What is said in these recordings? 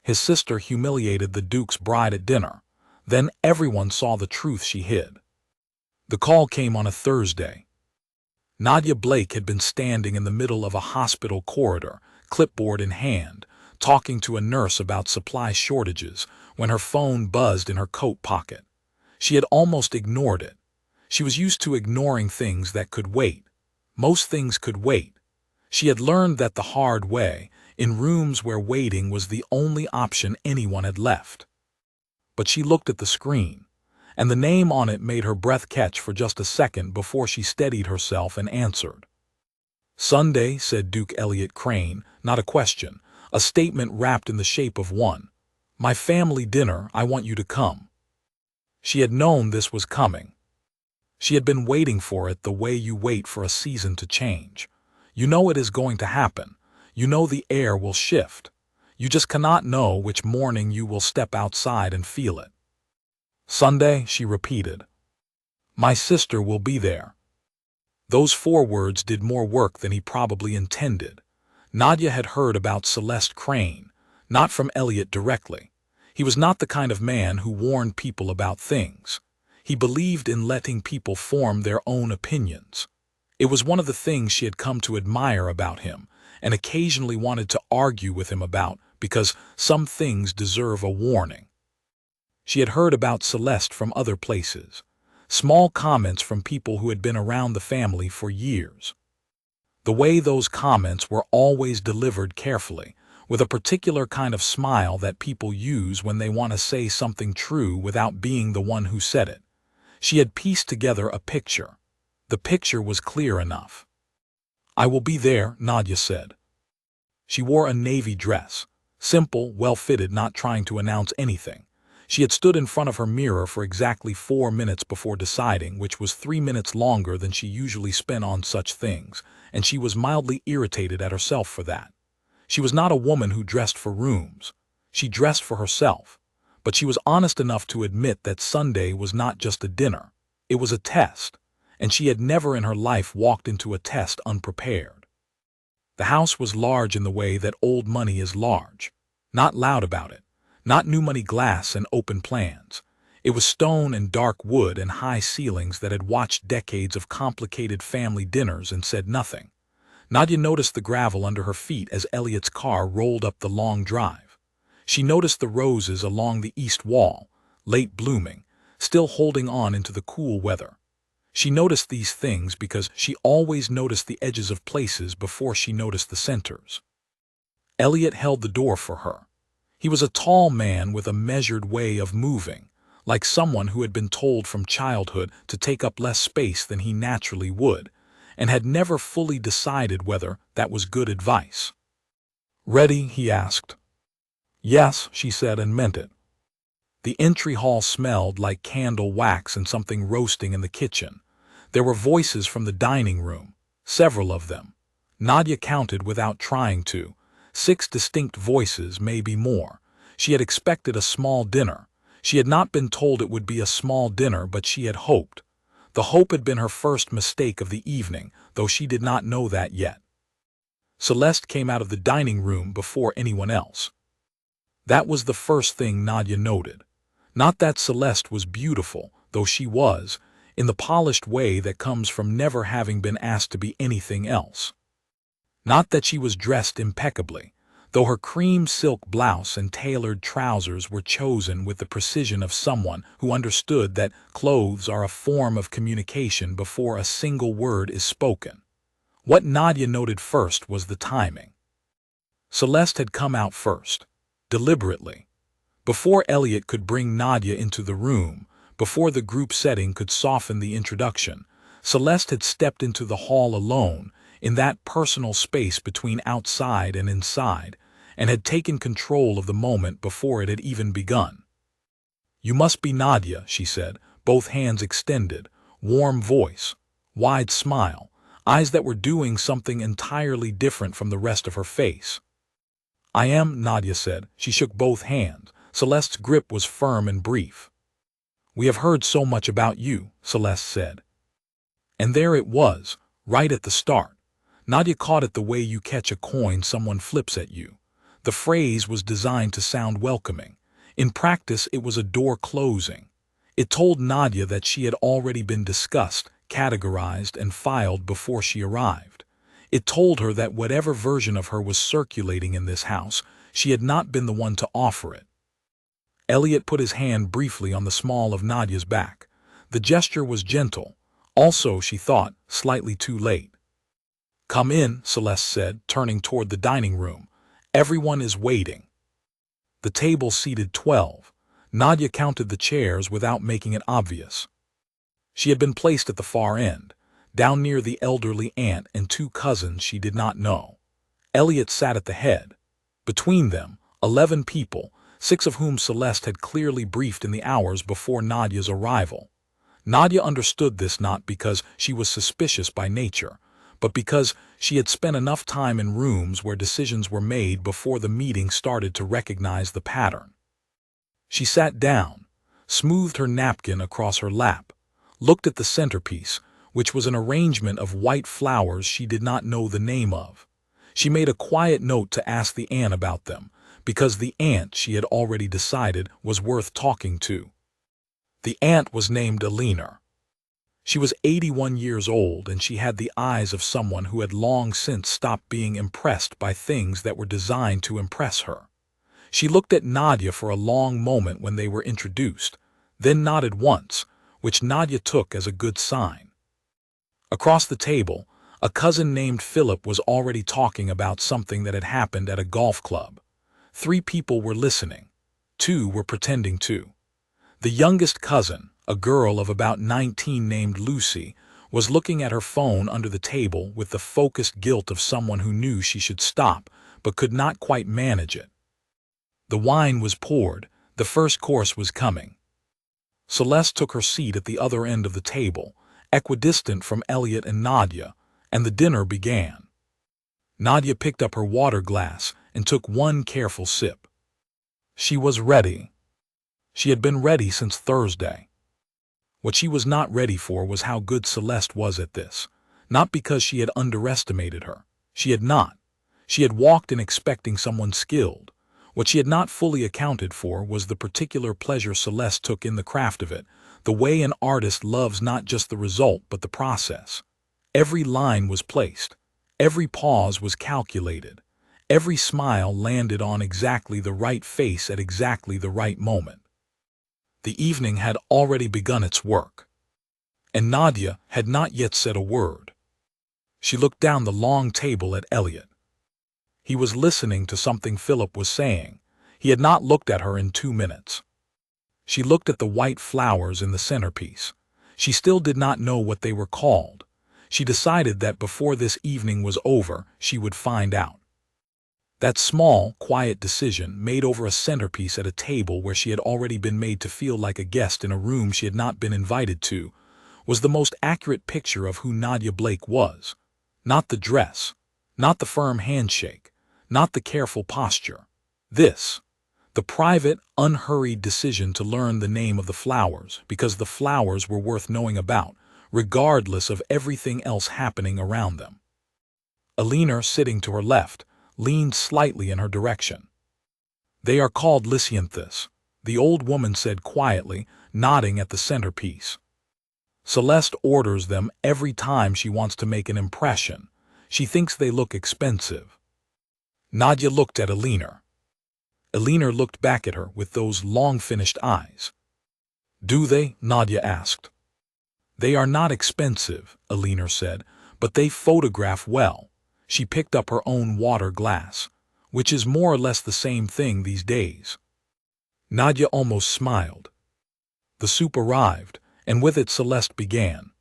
His sister humiliated the Duke's bride at dinner. Then everyone saw the truth she hid. The call came on a Thursday. Nadia Blake had been standing in the middle of a hospital corridor, clipboard in hand, talking to a nurse about supply shortages, when her phone buzzed in her coat pocket. She had almost ignored it. She was used to ignoring things that could wait. Most things could wait. She had learned that the hard way, in rooms where waiting was the only option anyone had left. But she looked at the screen, and the name on it made her breath catch for just a second before she steadied herself and answered. "Sunday," said Duke Elliot Crane, not a question, a statement wrapped in the shape of one. "My family dinner, I want you to come." She had known this was coming. She had been waiting for it the way you wait for a season to change. You know it is going to happen. You know the air will shift. You just cannot know which morning you will step outside and feel it. "Sunday," she repeated. "My sister will be there." Those 4 words did more work than he probably intended. Nadia had heard about Celeste Crane, not from Elliot directly. He was not the kind of man who warned people about things. He believed in letting people form their own opinions. It was one of the things she had come to admire about him, and occasionally wanted to argue with him about, because some things deserve a warning. She had heard about Celeste from other places. Small comments from people who had been around the family for years. The way those comments were always delivered carefully, with a particular kind of smile that people use when they want to say something true without being the one who said it. She had pieced together a picture. The picture was clear enough. "I will be there," Nadia said. She wore a navy dress, simple, well-fitted, not trying to announce anything. She had stood in front of her mirror for exactly 4 minutes before deciding, which was 3 minutes longer than she usually spent on such things, and she was mildly irritated at herself for that. She was not a woman who dressed for rooms. She dressed for herself. But she was honest enough to admit that Sunday was not just a dinner. It was a test, and she had never in her life walked into a test unprepared. The house was large in the way that old money is large. Not loud about it. Not new money glass and open plans. It was stone and dark wood and high ceilings that had watched decades of complicated family dinners and said nothing. Nadia noticed the gravel under her feet as Elliot's car rolled up the long drive. She noticed the roses along the east wall, late blooming, still holding on into the cool weather. She noticed these things because she always noticed the edges of places before she noticed the centers. Elliot held the door for her. He was a tall man with a measured way of moving, like someone who had been told from childhood to take up less space than he naturally would, and had never fully decided whether that was good advice. "Ready?" he asked. "Yes," she said, and meant it. The entry hall smelled like candle wax and something roasting in the kitchen. There were voices from the dining room, several of them. Nadia counted without trying to. 6 distinct voices, maybe more. She had expected a small dinner. She had not been told it would be a small dinner, but she had hoped. The hope had been her first mistake of the evening, though she did not know that yet. Celeste came out of the dining room before anyone else. That was the first thing Nadia noted. Not that Celeste was beautiful, though she was, in the polished way that comes from never having been asked to be anything else. Not that she was dressed impeccably, though her cream silk blouse and tailored trousers were chosen with the precision of someone who understood that clothes are a form of communication before a single word is spoken. What Nadia noted first was the timing. Celeste had come out first, deliberately. Before Elliot could bring Nadia into the room, before the group setting could soften the introduction, Celeste had stepped into the hall alone, in that personal space between outside and inside, and had taken control of the moment before it had even begun. "You must be Nadia," she said, both hands extended, warm voice, wide smile, eyes that were doing something entirely different from the rest of her face. "I am," Nadia said. She shook both hands. Celeste's grip was firm and brief. "We have heard so much about you," Celeste said. And there it was, right at the start. Nadia caught it the way you catch a coin someone flips at you. The phrase was designed to sound welcoming. In practice, it was a door closing. It told Nadia that she had already been discussed, categorized, and filed before she arrived. It told her that whatever version of her was circulating in this house, she had not been the one to offer it. Elliot put his hand briefly on the small of Nadia's back. The gesture was gentle. Also, she thought, slightly too late. "Come in," Celeste said, turning toward the dining room. "Everyone is waiting." The table seated 12. Nadia counted the chairs without making it obvious. She had been placed at the far end, down near the elderly aunt and two cousins she did not know. Elliot sat at the head. Between them, 11 people, 6 of whom Celeste had clearly briefed in the hours before Nadia's arrival. Nadia understood this not because she was suspicious by nature, but because she had spent enough time in rooms where decisions were made before the meeting started to recognize the pattern. She sat down, smoothed her napkin across her lap, looked at the centerpiece, which was an arrangement of white flowers she did not know the name of. She made a quiet note to ask the aunt about them, because the aunt, she had already decided, was worth talking to. The aunt was named Alina. She was 81 years old, and she had the eyes of someone who had long since stopped being impressed by things that were designed to impress her. She looked at Nadia for a long moment when they were introduced, then nodded once, which Nadia took as a good sign. Across the table, a cousin named Philip was already talking about something that had happened at a golf club. 3 people were listening. 2 were pretending to. The youngest cousin, a girl of about 19 named Lucy, was looking at her phone under the table with the focused guilt of someone who knew she should stop but could not quite manage it. The wine was poured. The first course was coming. Celeste took her seat at the other end of the table, equidistant from Elliot and Nadia, and the dinner began. Nadia picked up her water glass and took one careful sip. She was ready. She had been ready since Thursday. What she was not ready for was how good Celeste was at this. Not because she had underestimated her. She had not. She had walked in expecting someone skilled. What she had not fully accounted for was the particular pleasure Celeste took in the craft of it, the way an artist loves not just the result but the process. Every line was placed. Every pause was calculated. Every smile landed on exactly the right face at exactly the right moment. The evening had already begun its work, and Nadia had not yet said a word. She looked down the long table at Elliot. He was listening to something Philip was saying. He had not looked at her in 2 minutes. She looked at the white flowers in the centerpiece. She still did not know what they were called. She decided that before this evening was over, she would find out. That small, quiet decision, made over a centerpiece at a table where she had already been made to feel like a guest in a room she had not been invited to, was the most accurate picture of who Nadia Blake was. Not the dress, not the firm handshake, not the careful posture. This, the private, unhurried decision to learn the name of the flowers because the flowers were worth knowing about, regardless of everything else happening around them. Alina, sitting to her left, leaned slightly in her direction. "They are called lisianthus," the old woman said quietly, nodding at the centerpiece. "Celeste orders them every time she wants to make an impression. She thinks they look expensive." Nadia looked at Alina. Alina looked back at her with those long-finished eyes. "Do they?" Nadia asked. "They are not expensive," Alina said, "but they photograph well." She picked up her own water glass, which is more or less the same thing these days. Nadia almost smiled. The soup arrived, and with it Celeste began.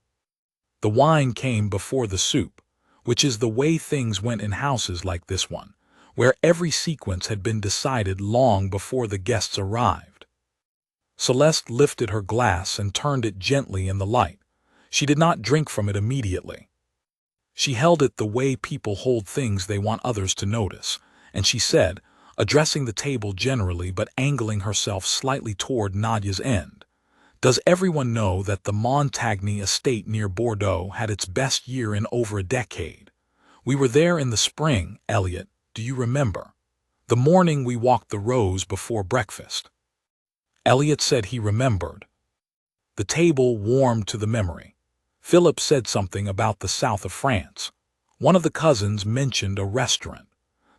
The wine came before the soup, which is the way things went in houses like this one, where every sequence had been decided long before the guests arrived. Celeste lifted her glass and turned it gently in the light. She did not drink from it immediately. She held it the way people hold things they want others to notice, and she said, addressing the table generally but angling herself slightly toward Nadia's end, "Does everyone know that the Montagny estate near Bordeaux had its best year in over a decade? We were there in the spring, Elliot, do you remember? The morning we walked the rows before breakfast. Elliot said he remembered. The table warmed to the memory. Philip said something about the south of France. One of the cousins mentioned a restaurant.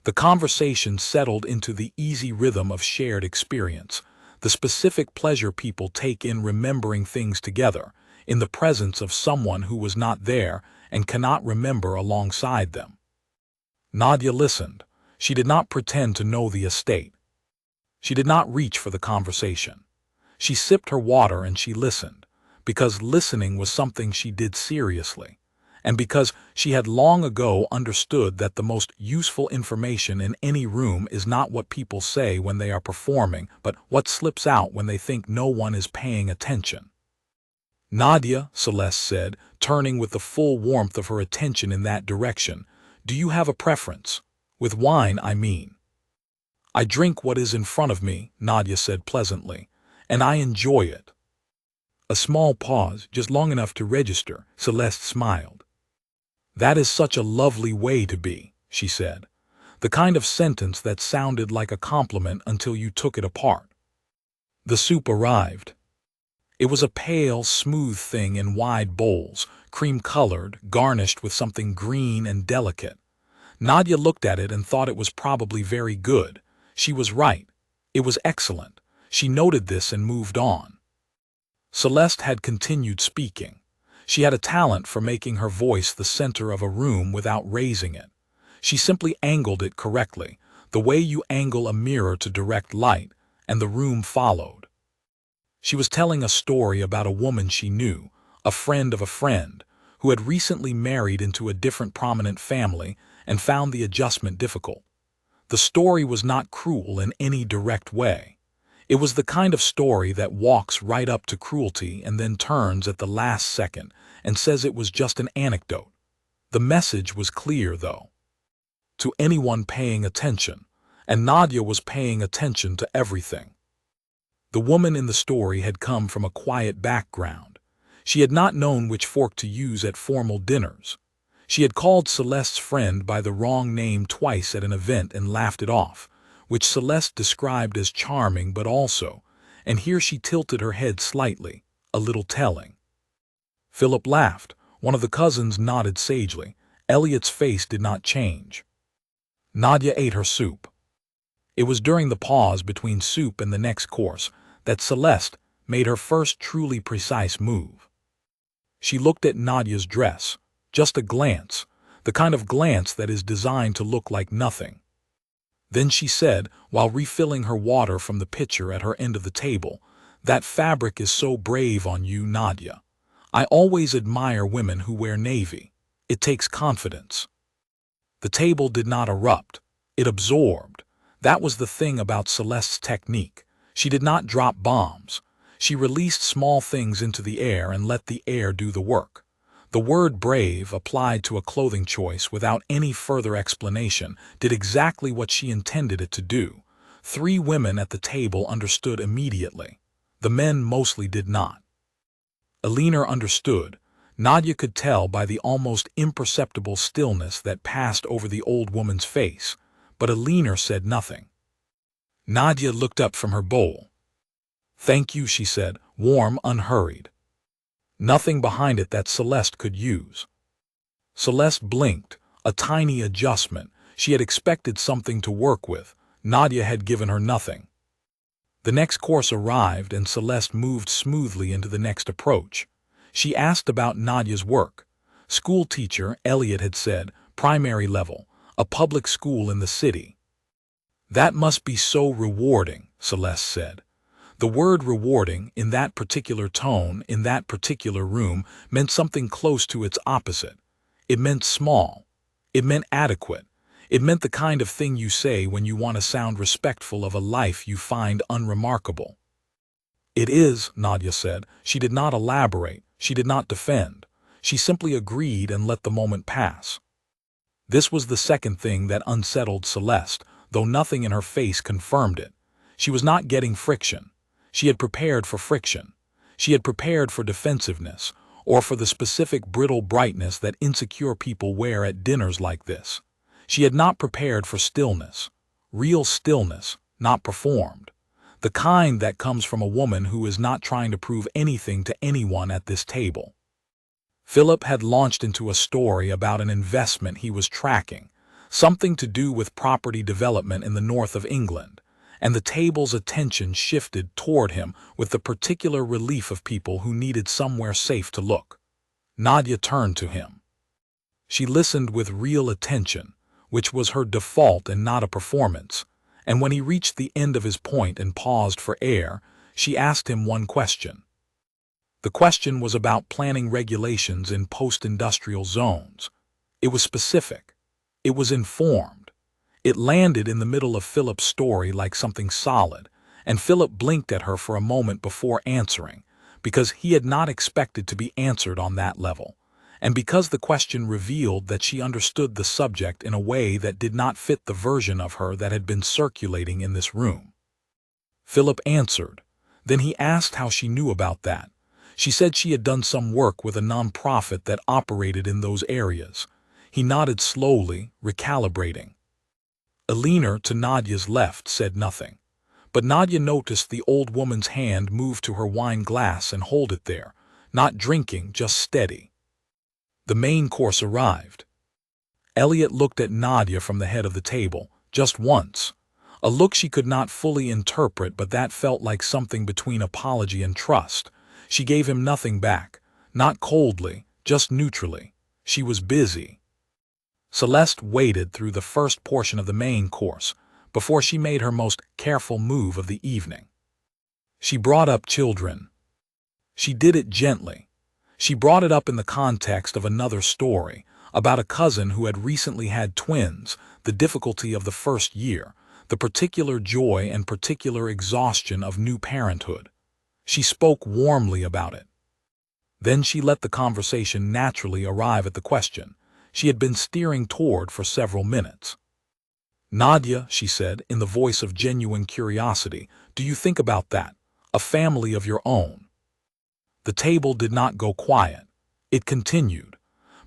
The conversation settled into the easy rhythm of shared experience, the specific pleasure people take in remembering things together, in the presence of someone who was not there and cannot remember alongside them. Nadia listened. She did not pretend to know the estate. She did not reach for the conversation. She sipped her water and she listened, because listening was something she did seriously, and because she had long ago understood that the most useful information in any room is not what people say when they are performing, but what slips out when they think no one is paying attention. Nadia, Celeste said, turning with the full warmth of her attention in that direction, do you have a preference? With wine, I mean. I drink what is in front of me, Nadia said pleasantly, and I enjoy it. A small pause, just long enough to register. Celeste smiled. That is such a lovely way to be, she said. The kind of sentence that sounded like a compliment until you took it apart. The soup arrived. It was a pale, smooth thing in wide bowls, cream-colored, garnished with something green and delicate. Nadia looked at it and thought it was probably very good. She was right. It was excellent. She noted this and moved on. Celeste had continued speaking. She had a talent for making her voice the center of a room without raising it. She simply angled it correctly, the way you angle a mirror to direct light, and the room followed. She was telling a story about a woman she knew, a friend of a friend, who had recently married into a different prominent family and found the adjustment difficult. The story was not cruel in any direct way. It was the kind of story that walks right up to cruelty and then turns at the last second and says it was just an anecdote. The message was clear, though, to anyone paying attention, and Nadia was paying attention to everything. The woman in the story had come from a quiet background. She had not known which fork to use at formal dinners. She had called Celeste's friend by the wrong name twice at an event and laughed it off, which Celeste described as charming but also, and here she tilted her head slightly, a little telling. Philip laughed. One of the cousins nodded sagely. Elliot's face did not change. Nadia ate her soup. It was during the pause between soup and the next course that Celeste made her first truly precise move. She looked at Nadia's dress, just a glance, the kind of glance that is designed to look like nothing. Then she said, while refilling her water from the pitcher at her end of the table, "That fabric is so brave on you, Nadia. I always admire women who wear navy. It takes confidence." The table did not erupt. It absorbed. That was the thing about Celeste's technique. She did not drop bombs. She released small things into the air and let the air do the work. The word brave, applied to a clothing choice without any further explanation, did exactly what she intended it to do. 3 women at the table understood immediately. The men mostly did not. Elinor understood. Nadia could tell by the almost imperceptible stillness that passed over the old woman's face, but Elinor said nothing. Nadia looked up from her bowl. "Thank you," she said, warm, unhurried. Nothing behind it that Celeste could use. Celeste blinked, a tiny adjustment. She had expected something to work with. Nadia had given her nothing. The next course arrived and Celeste moved smoothly into the next approach. She asked about Nadia's work. School teacher, Elliot had said, primary level, a public school in the city. "That must be so rewarding," Celeste said. The word rewarding, in that particular tone, in that particular room, meant something close to its opposite. It meant small. It meant adequate. It meant the kind of thing you say when you want to sound respectful of a life you find unremarkable. "It is," Nadia said. She did not elaborate. She did not defend. She simply agreed and let the moment pass. This was the second thing that unsettled Celeste, though nothing in her face confirmed it. She was not getting friction. She had prepared for friction. She had prepared for defensiveness, or for the specific brittle brightness that insecure people wear at dinners like this. She had not prepared for stillness. real stillness, not performed. The kind that comes from a woman who is not trying to prove anything to anyone at this table. Philip had launched into a story about an investment he was tracking, something to do with property development in the north of England, and the table's attention shifted toward him with the particular relief of people who needed somewhere safe to look. Nadia turned to him. She listened with real attention, which was her default and not a performance, and when he reached the end of his point and paused for air, she asked him one question. The question was about planning regulations in post-industrial zones. It was specific. It was informed. It landed in the middle of Philip's story like something solid, and Philip blinked at her for a moment before answering, because he had not expected to be answered on that level, and because the question revealed that she understood the subject in a way that did not fit the version of her that had been circulating in this room. Philip answered. Then he asked how she knew about that. She said she had done some work with a nonprofit that operated in those areas. He nodded slowly, recalibrating. Elena, to Nadia's left, said nothing, but Nadia noticed the old woman's hand move to her wine glass and hold it there, not drinking, just steady. The main course arrived. Elliot looked at Nadia from the head of the table, just once, a look she could not fully interpret, but that felt like something between apology and trust. She gave him nothing back, not coldly, just neutrally. She was busy. Celeste waited through the first portion of the main course before she made her most careful move of the evening. She brought up children. She did it gently. She brought it up in the context of another story about a cousin who had recently had twins, the difficulty of the first year, the particular joy and particular exhaustion of new parenthood. She spoke warmly about it. Then she let the conversation naturally arrive at the question she had been steering toward for several minutes. Nadia, she said, in the voice of genuine curiosity, do you think about that? A family of your own? The table did not go quiet. It continued.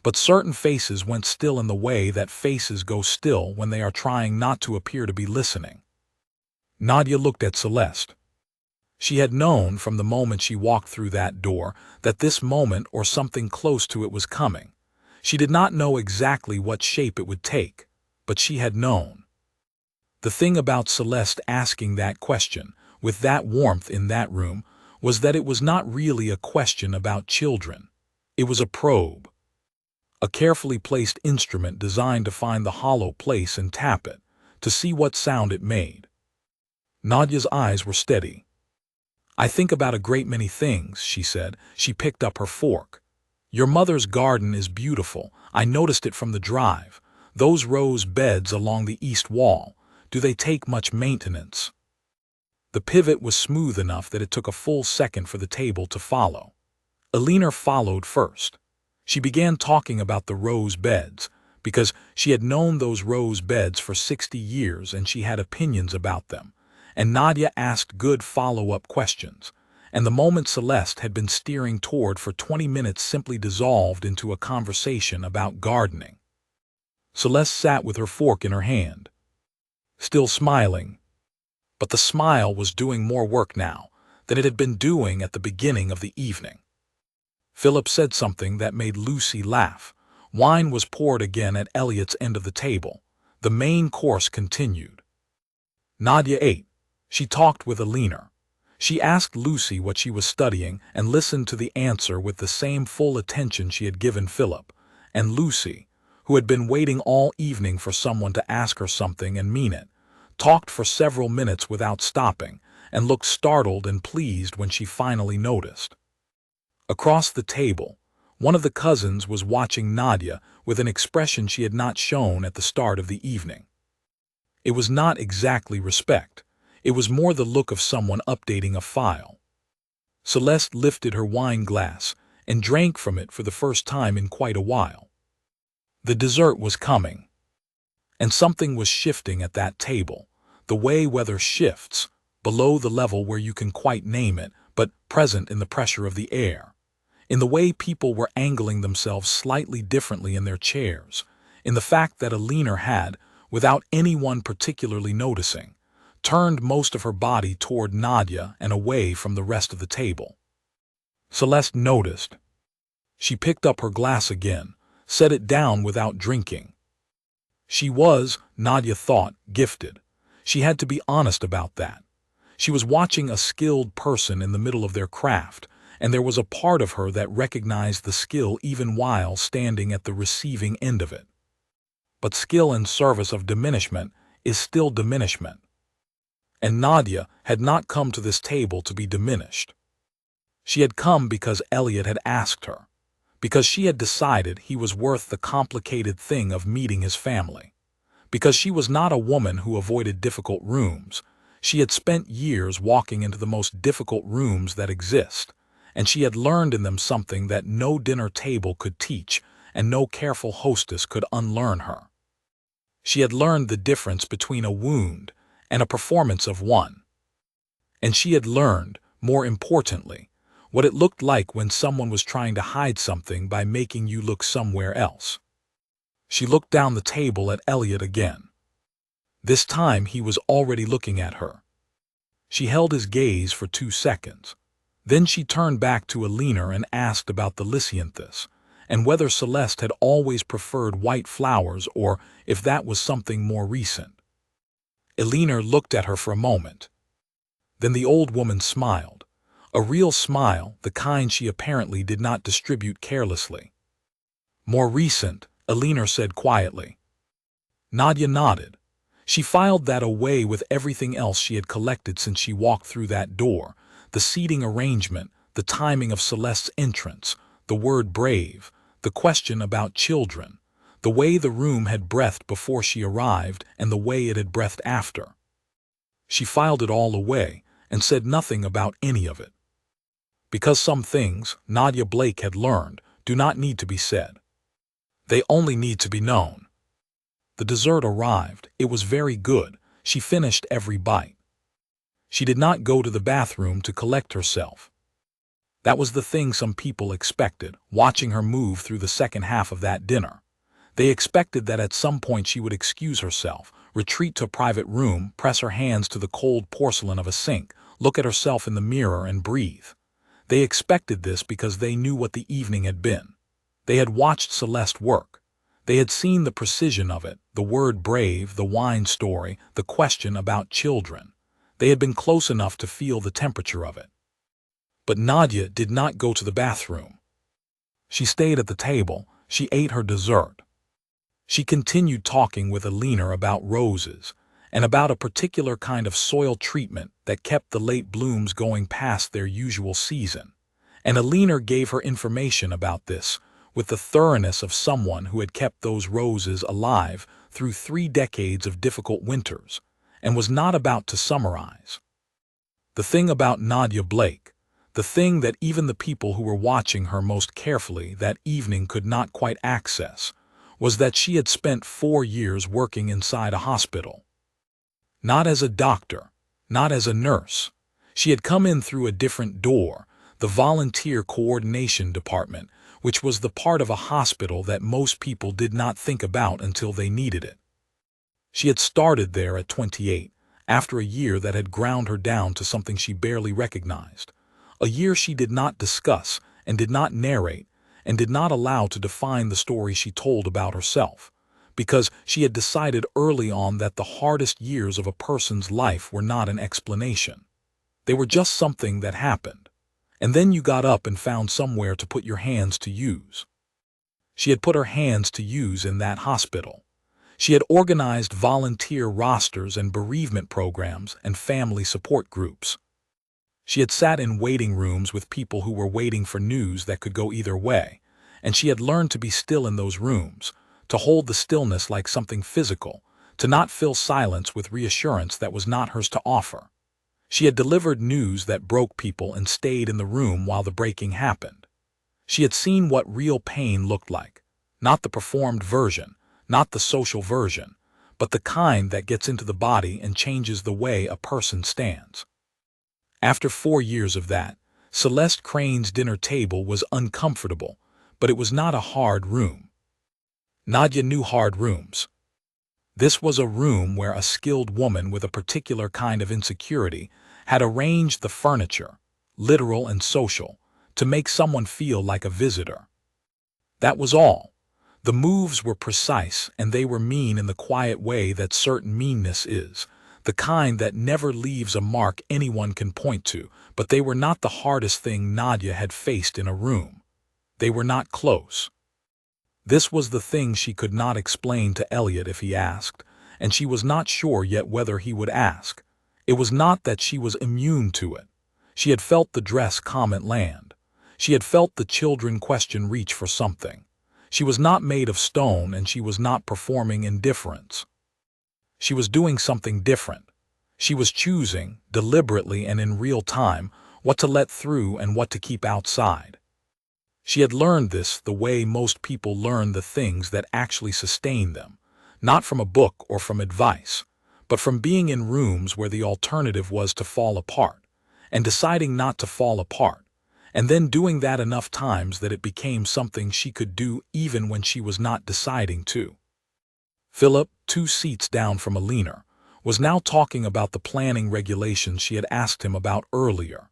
But certain faces went still in the way that faces go still when they are trying not to appear to be listening. Nadia looked at Celeste. She had known from the moment she walked through that door that this moment or something close to it was coming. She did not know exactly what shape it would take, but she had known. The thing about Celeste asking that question, with that warmth in that room, was that it was not really a question about children. It was a probe. A carefully placed instrument designed to find the hollow place and tap it, to see what sound it made. Nadia's eyes were steady. I think about a great many things, she said. She picked up her fork. Your mother's garden is beautiful. I noticed it from the drive. Those rose beds along the east wall, do they take much maintenance? The pivot was smooth enough that it took a full second for the table to follow. Elena followed first. She began talking about the rose beds, because she had known those rose beds for 60 years and she had opinions about them, and Nadia asked good follow-up questions, and the moment Celeste had been steering toward for 20 minutes simply dissolved into a conversation about gardening. Celeste sat with her fork in her hand, still smiling, but the smile was doing more work now than it had been doing at the beginning of the evening. Philip said something that made Lucy laugh. Wine was poured again at Elliot's end of the table. The main course continued. Nadia ate. She talked with Elena. She asked Lucy what she was studying and listened to the answer with the same full attention she had given Philip. And Lucy, who had been waiting all evening for someone to ask her something and mean it, talked for several minutes without stopping and looked startled and pleased when she finally noticed. Across the table, one of the cousins was watching Nadia with an expression she had not shown at the start of the evening. It was not exactly respect. It was more the look of someone updating a file. Celeste lifted her wine glass and drank from it for the first time in quite a while. The dessert was coming. And something was shifting at that table, the way weather shifts, below the level where you can quite name it, but present in the pressure of the air. In the way people were angling themselves slightly differently in their chairs, in the fact that Elena had, without anyone particularly noticing, turned most of her body toward Nadia and away from the rest of the table. Celeste noticed. She picked up her glass again, set it down without drinking. She was, Nadia thought, gifted. She had to be honest about that. She was watching a skilled person in the middle of their craft, and there was a part of her that recognized the skill even while standing at the receiving end of it. But skill in service of diminishment is still diminishment. And Nadia had not come to this table to be diminished. She had come because Elliot had asked her, because she had decided he was worth the complicated thing of meeting his family, because she was not a woman who avoided difficult rooms. She had spent years walking into the most difficult rooms that exist, and she had learned in them something that no dinner table could teach and no careful hostess could unlearn her. She had learned the difference between a wound and a performance of one. And she had learned, more importantly, what it looked like when someone was trying to hide something by making you look somewhere else. She looked down the table at Elliot again. This time he was already looking at her. She held his gaze for 2 seconds. Then she turned back to Alina and asked about the Lysianthus, and whether Celeste had always preferred white flowers or if that was something more recent. Alina looked at her for a moment. Then the old woman smiled. A real smile, the kind she apparently did not distribute carelessly. More recent, Alina said quietly. Nadia nodded. She filed that away with everything else she had collected since she walked through that door, the seating arrangement, the timing of Celeste's entrance, the word brave, the question about children, the way the room had breathed before she arrived and the way it had breathed after. She filed it all away and said nothing about any of it. Because some things, Nadia Blake had learned, do not need to be said. They only need to be known. The dessert arrived. It was very good. She finished every bite. She did not go to the bathroom to collect herself. That was the thing some people expected, watching her move through the second half of that dinner. They expected that at some point she would excuse herself, retreat to a private room, press her hands to the cold porcelain of a sink, look at herself in the mirror and breathe. They expected this because they knew what the evening had been. They had watched Celeste work. They had seen the precision of it, the word brave, the wine story, the question about children. They had been close enough to feel the temperature of it. But Nadia did not go to the bathroom. She stayed at the table. She ate her dessert. She continued talking with Alina about roses and about a particular kind of soil treatment that kept the late blooms going past their usual season. And Alina gave her information about this with the thoroughness of someone who had kept those roses alive through 3 decades of difficult winters and was not about to summarize. The thing about Nadia Blake, the thing that even the people who were watching her most carefully that evening could not quite access, was that she had spent 4 years working inside a hospital. Not as a doctor, not as a nurse. She had come in through a different door, the volunteer coordination department, which was the part of a hospital that most people did not think about until they needed it. She had started there at 28, after a year that had ground her down to something she barely recognized, a year she did not discuss and did not narrate and did not allow to define the story she told about herself, because she had decided early on that the hardest years of a person's life were not an explanation. They were just something that happened, and then you got up and found somewhere to put your hands to use. She had put her hands to use in that hospital. She had organized volunteer rosters and bereavement programs and family support groups. She had sat in waiting rooms with people who were waiting for news that could go either way, and she had learned to be still in those rooms, to hold the stillness like something physical, to not fill silence with reassurance that was not hers to offer. She had delivered news that broke people and stayed in the room while the breaking happened. She had seen what real pain looked like, not the performed version, not the social version, but the kind that gets into the body and changes the way a person stands. After 4 years of that, Celeste Crane's dinner table was uncomfortable, but it was not a hard room. Nadia knew hard rooms. This was a room where a skilled woman with a particular kind of insecurity had arranged the furniture, literal and social, to make someone feel like a visitor. That was all. The moves were precise, and they were mean in the quiet way that certain meanness is, the kind that never leaves a mark anyone can point to, but they were not the hardest thing Nadia had faced in a room. They were not close. This was the thing she could not explain to Elliot if he asked, and she was not sure yet whether he would ask. It was not that she was immune to it. She had felt the dress comment land. She had felt the children question reach for something. She was not made of stone, and she was not performing indifference. She was doing something different. She was choosing, deliberately and in real time, what to let through and what to keep outside. She had learned this the way most people learn the things that actually sustain them, not from a book or from advice, but from being in rooms where the alternative was to fall apart, and deciding not to fall apart, and then doing that enough times that it became something she could do even when she was not deciding to. Philip, 2 seats down from Alina, was now talking about the planning regulations she had asked him about earlier.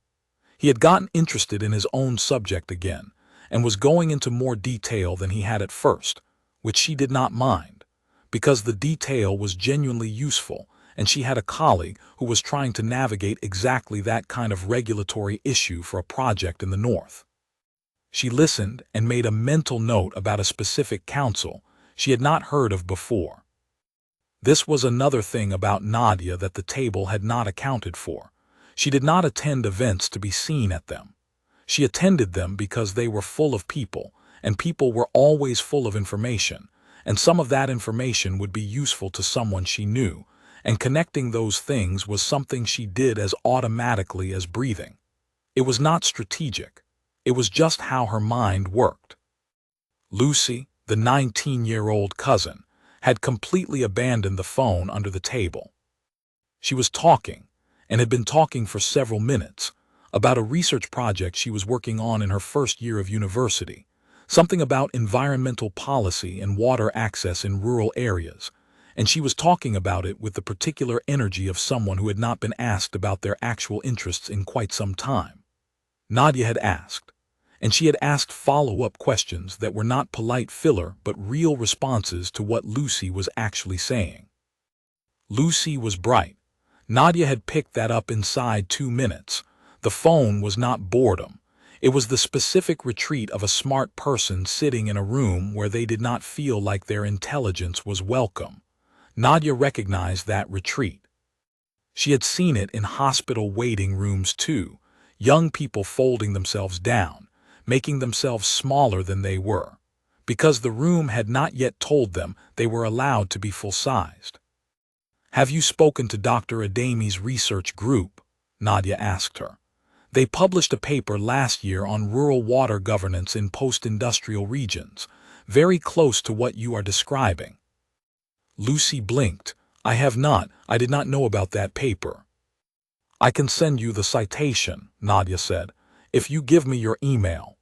He had gotten interested in his own subject again, and was going into more detail than he had at first, which she did not mind, because the detail was genuinely useful, and she had a colleague who was trying to navigate exactly that kind of regulatory issue for a project in the north. She listened and made a mental note about a specific council she had not heard of before. This was another thing about Nadia that the table had not accounted for. She did not attend events to be seen at them. She attended them because they were full of people, and people were always full of information, and some of that information would be useful to someone she knew, and connecting those things was something she did as automatically as breathing. It was not strategic. It was just how her mind worked. Lucy, the 19-year-old cousin, had completely abandoned the phone under the table. She was talking, and had been talking for several minutes, about a research project she was working on in her first year of university, something about environmental policy and water access in rural areas, and she was talking about it with the particular energy of someone who had not been asked about their actual interests in quite some time. Nadia had asked, and she had asked follow-up questions that were not polite filler but real responses to what Lucy was actually saying. Lucy was bright. Nadia had picked that up inside 2 minutes. The phone was not boredom. It was the specific retreat of a smart person sitting in a room where they did not feel like their intelligence was welcome. Nadia recognized that retreat. She had seen it in hospital waiting rooms too, young people folding themselves down, making themselves smaller than they were, because the room had not yet told them they were allowed to be full-sized. "Have you spoken to Dr. Adami's research group?" Nadia asked her. "They published a paper last year on rural water governance in post-industrial regions, very close to what you are describing." Lucy blinked. I did not know about that paper." "I can send you the citation," Nadia said, "if you give me your email."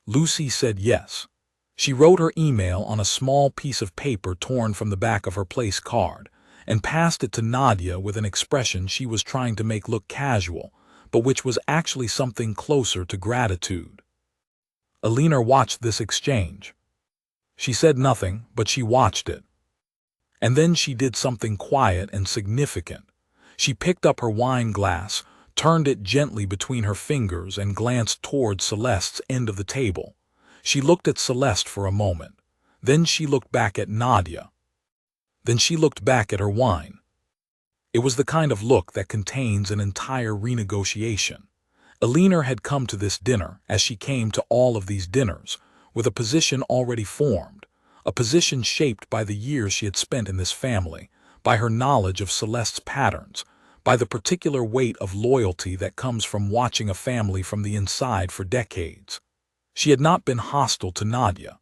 Lucy said yes. She wrote her email on a small piece of paper torn from the back of her place card, and passed it to Nadia with an expression she was trying to make look casual, but which was actually something closer to gratitude. Alina watched this exchange. She said nothing, but she watched it. And then she did something quiet and significant. She picked up her wine glass, turned it gently between her fingers, and glanced toward Celeste's end of the table. She looked at Celeste for a moment. Then she looked back at Nadia. Then she looked back at her wine. It was the kind of look that contains an entire renegotiation. Alina had come to this dinner, as she came to all of these dinners, with a position already formed, a position shaped by the years she had spent in this family, by her knowledge of Celeste's patterns, by the particular weight of loyalty that comes from watching a family from the inside for decades. She had not been hostile to Nadia,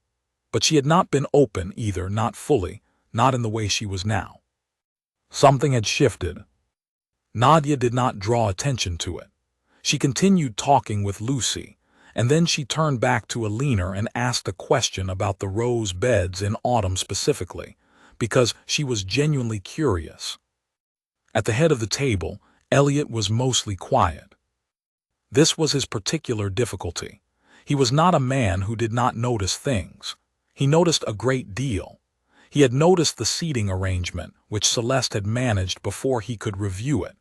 but she had not been open either, not fully, not in the way she was now. Something had shifted. Nadia did not draw attention to it. She continued talking with Lucy, and then she turned back to Alina and asked a question about the rose beds in autumn specifically, because she was genuinely curious. At the head of the table, Elliot was mostly quiet. This was his particular difficulty. He was not a man who did not notice things. He noticed a great deal. He had noticed the seating arrangement, which Celeste had managed before he could review it.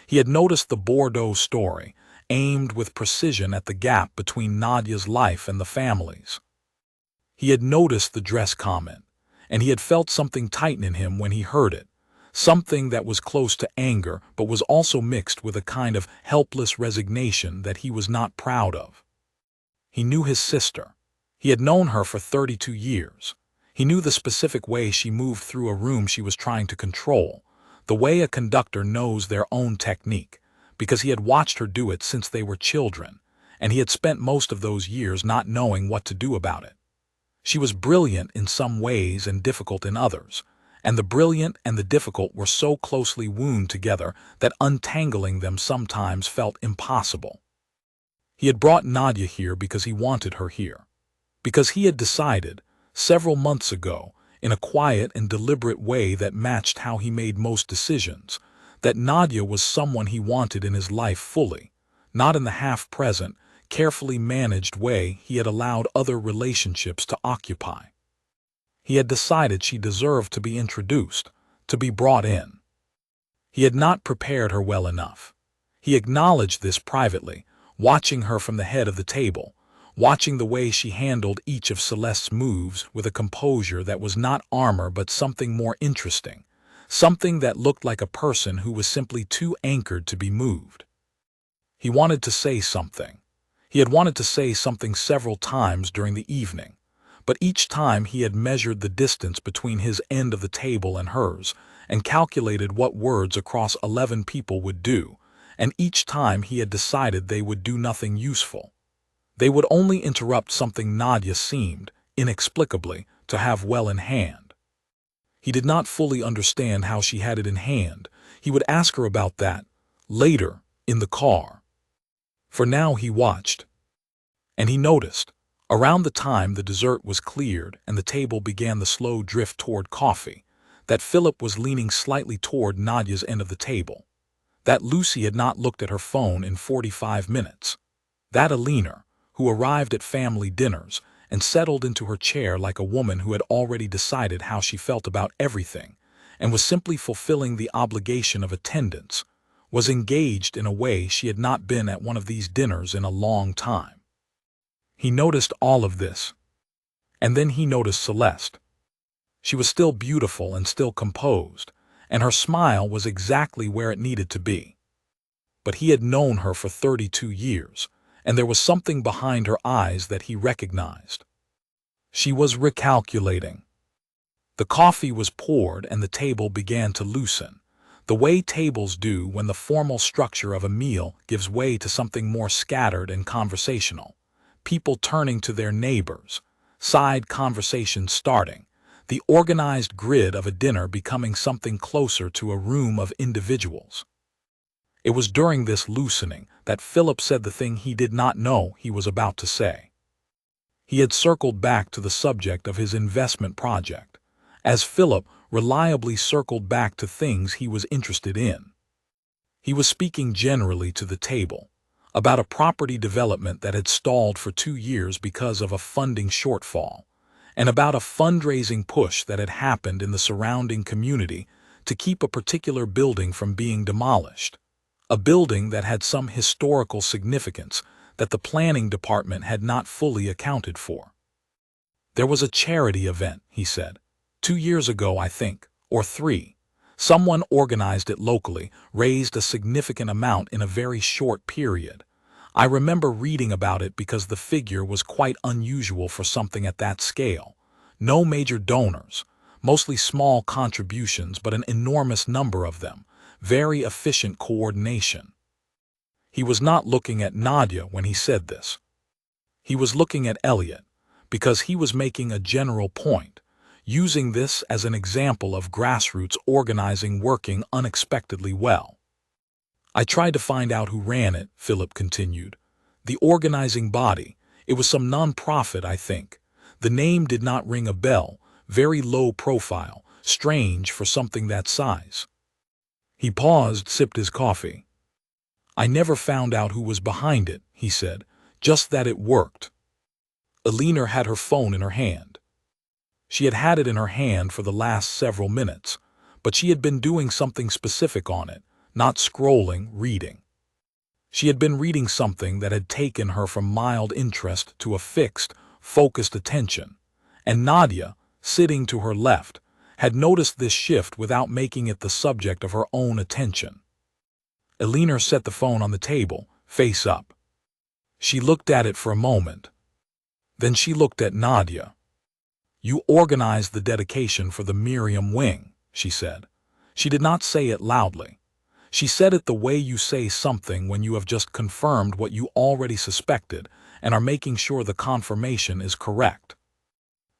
He had noticed the Bordeaux story, aimed with precision at the gap between Nadia's life and the family's. He had noticed the dress comment, and he had felt something tighten in him when he heard it, something that was close to anger but was also mixed with a kind of helpless resignation that he was not proud of. He knew his sister. He had known her for 32 years. He knew the specific way she moved through a room she was trying to control, the way a conductor knows their own technique, because he had watched her do it since they were children, and he had spent most of those years not knowing what to do about it. She was brilliant in some ways and difficult in others, and the brilliant and the difficult were so closely wound together that untangling them sometimes felt impossible. He had brought Nadia here because he wanted her here, because he had decided, several months ago, in a quiet and deliberate way that matched how he made most decisions, that Nadia was someone he wanted in his life fully, not in the half-present, carefully managed way he had allowed other relationships to occupy. He had decided she deserved to be introduced, to be brought in. He had not prepared her well enough. He acknowledged this privately, watching her from the head of the table, watching the way she handled each of Celeste's moves with a composure that was not armor but something more interesting, something that looked like a person who was simply too anchored to be moved. He wanted to say something. He had wanted to say something several times during the evening, but each time he had measured the distance between his end of the table and hers, and calculated what words across 11 people would do, and each time he had decided they would do nothing useful. They would only interrupt something Nadia seemed, inexplicably, to have well in hand. He did not fully understand how she had it in hand. He would ask her about that, later, in the car. For now he watched. And he noticed, around the time the dessert was cleared and the table began the slow drift toward coffee, that Philip was leaning slightly toward Nadia's end of the table, that Lucy had not looked at her phone in 45 minutes, that Alina, who arrived at family dinners and settled into her chair like a woman who had already decided how she felt about everything and was simply fulfilling the obligation of attendance, was engaged in a way she had not been at one of these dinners in a long time. He noticed all of this. And then he noticed Celeste. She was still beautiful and still composed, and her smile was exactly where it needed to be. But he had known her for 32 years, and there was something behind her eyes that he recognized. She was recalculating. The coffee was poured and the table began to loosen, the way tables do when the formal structure of a meal gives way to something more scattered and conversational, people turning to their neighbors, side conversations starting, the organized grid of a dinner becoming something closer to a room of individuals. It was during this loosening that Philip said the thing he did not know he was about to say. He had circled back to the subject of his investment project, as Philip reliably circled back to things he was interested in. He was speaking generally to the table, about a property development that had stalled for 2 years because of a funding shortfall, and about a fundraising push that had happened in the surrounding community to keep a particular building from being demolished, a building that had some historical significance that the planning department had not fully accounted for. There was a charity event, he said, 2 years ago, I think, or 3. Someone organized it locally, raised a significant amount in a very short period. I remember reading about it because the figure was quite unusual for something at that scale. No major donors, mostly small contributions, but an enormous number of them, very efficient coordination. He was not looking at Nadia when he said this. He was looking at Elliot, because he was making a general point, using this as an example of grassroots organizing working unexpectedly well. I tried to find out who ran it, Philip continued. The organizing body, it was some non-profit, I think. The name did not ring a bell, very low profile, strange for something that size. He paused, sipped his coffee. I never found out who was behind it, he said, just that it worked. Alina had her phone in her hand. She had had it in her hand for the last several minutes, but she had been doing something specific on it, not scrolling, reading. She had been reading something that had taken her from mild interest to a fixed, focused attention, and Nadia, sitting to her left, had noticed this shift without making it the subject of her own attention. Alina set the phone on the table, face up. She looked at it for a moment. Then she looked at Nadia. You organized the dedication for the Miriam wing, she said. She did not say it loudly. She said it the way you say something when you have just confirmed what you already suspected and are making sure the confirmation is correct.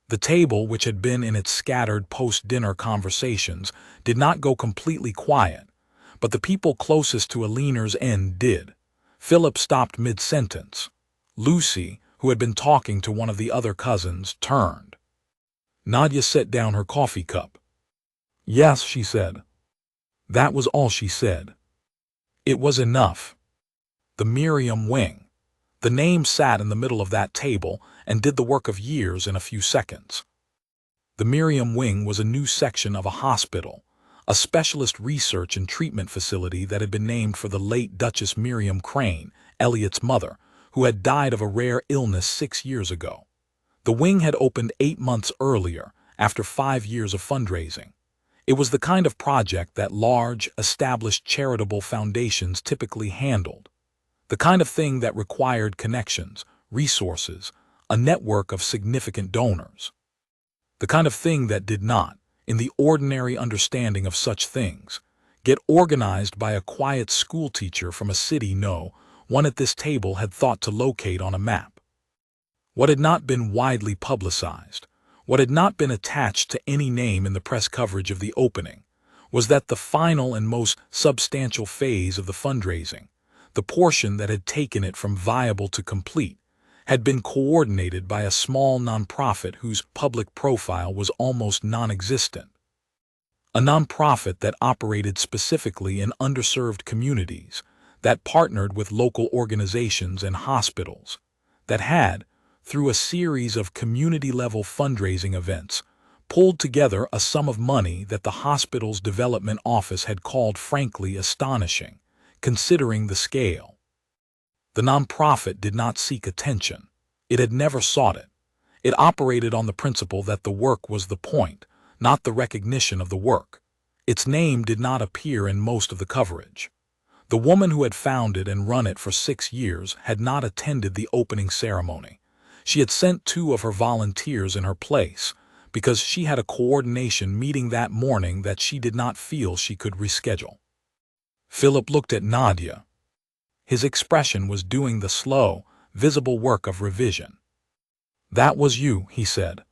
The table, which had been in its scattered post-dinner conversations, did not go completely quiet, but the people closest to Alina's end did. Philip stopped mid-sentence. Lucy, who had been talking to one of the other cousins, turned. Nadia set down her coffee cup. Yes, she said. That was all she said. It was enough. The Miriam wing. The name sat in the middle of that table and did the work of years in a few seconds. The Miriam wing was a new section of a hospital, a specialist research and treatment facility that had been named for the late Duchess Miriam Crane, Elliot's mother, who had died of a rare illness 6 years ago. The wing had opened 8 months earlier, after 5 years of fundraising. It was the kind of project that large, established charitable foundations typically handled. The kind of thing that required connections, resources, a network of significant donors. The kind of thing that did not, in the ordinary understanding of such things, get organized by a quiet schoolteacher from a city no one at this table had thought to locate on a map. What had not been widely publicized, what had not been attached to any name in the press coverage of the opening, was that the final and most substantial phase of the fundraising, the portion that had taken it from viable to complete, had been coordinated by a small nonprofit whose public profile was almost non-existent. A nonprofit that operated specifically in underserved communities, that partnered with local organizations and hospitals, that had, through a series of community-level fundraising events, pulled together a sum of money that the hospital's development office had called frankly astonishing, considering the scale. The nonprofit did not seek attention. It had never sought it. It operated on the principle that the work was the point, not the recognition of the work. Its name did not appear in most of the coverage. The woman who had founded and run it for 6 years had not attended the opening ceremony. She had sent 2 of her volunteers in her place, because she had a coordination meeting that morning that she did not feel she could reschedule. Philip looked at Nadia. His expression was doing the slow, visible work of revision. That was you, he said.